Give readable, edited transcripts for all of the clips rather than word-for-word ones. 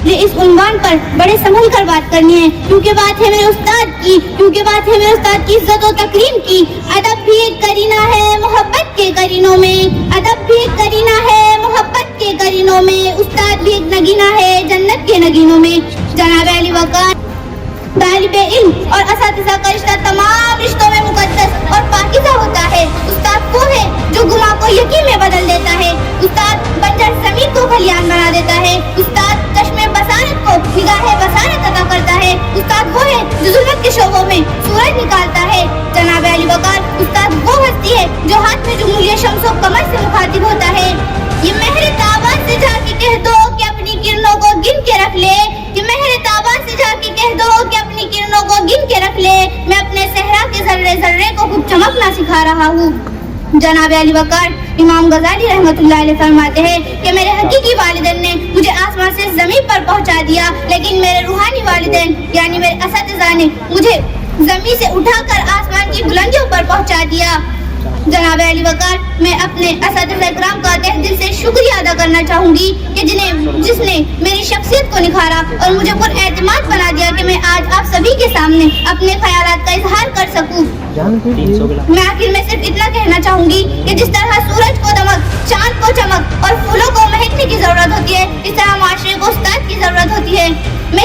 مجھے اس عنوان پر بڑے سنبھل کر بات کرنی ہے، کیونکہ بات ہے میرے استاد کی عزت و تکریم کی۔ ادب بھی ایک کرینہ ہے محبت کے کرینوں میں، ادب بھی ایک کرینہ ہے محبت کے کرینوں میں، استاد بھی ایک نگینہ ہے جنت کے نگینوں میں۔ جناب علی وقار، طالب علم اور اساتذہ کا رشتہ تمام رشتوں میں مقدس اور پاکیزہ ہوتا ہے۔ استاد وہ ہے جو گناہ کو یقین میں بدل دیتا ہے، استاد بنجر زمین کو کھلیان بنا دیتا ہے، استاد چشم بصارت کو نگاہ بصارت عطا کرتا ہے، استاد وہ ہے جو ظلمت کے شعبوں میں سورج نکالتا ہے۔ جناب علی وقار، استاد وہ ہستی ہے جو ہاتھ میں جمہوریہ شمس و قمر سے مخاطب ہوتا ہے۔ یہ مہر تابان سے جا کے کہہ دو کہ اپنی کرنوں کو گن کے رکھ لے، یہ مہر تابان سے جا کے کہہ دو کہ اپنی کرنوں کو گن کے رکھ لے، میں اپنے صحرا کے ذرے ذرے کو خود چمکنا سکھا رہا ہوں۔ جناب علی وقار، امام غزالی رحمۃ اللہ علیہ فرماتے ہیں کہ میرے حقیقی والدین نے مجھے آسمان سے زمین پر پہنچا دیا، لیکن میرے روحانی والدین یعنی میرے اساتذہ نے مجھے زمین سے اٹھا کر آسمان کی بلندیوں پر پہنچا دیا۔ جناب علی وقار، میں اپنے اساتذہ اکرام کا تہ دل سے شکریہ ادا کرنا چاہوں گی کہ جس نے میری شخصیت کو نکھارا اور مجھے پر اعتماد بنا دیا کہ میں آج آپ سبھی کے سامنے اپنے خیالات کا اظہار کر سکوں۔ میں آخر میں صرف اتنا کہنا چاہوں گی کہ جس طرح سورج کو دمک، چاند کو چمک اور پھولوں کو مہکنے کی ضرورت ہوتی ہے، اس طرح معاشرے کو استاد کی ضرورت ہوتی ہے۔ میں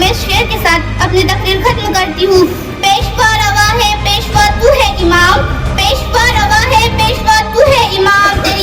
اس شعر کے ساتھ اپنی تقریر ختم کرتی ہوں۔ پیشوا روا ہے پیشوا تو ہے امام، پیشوا روا ہے پیشوا تو ہے امام، تیری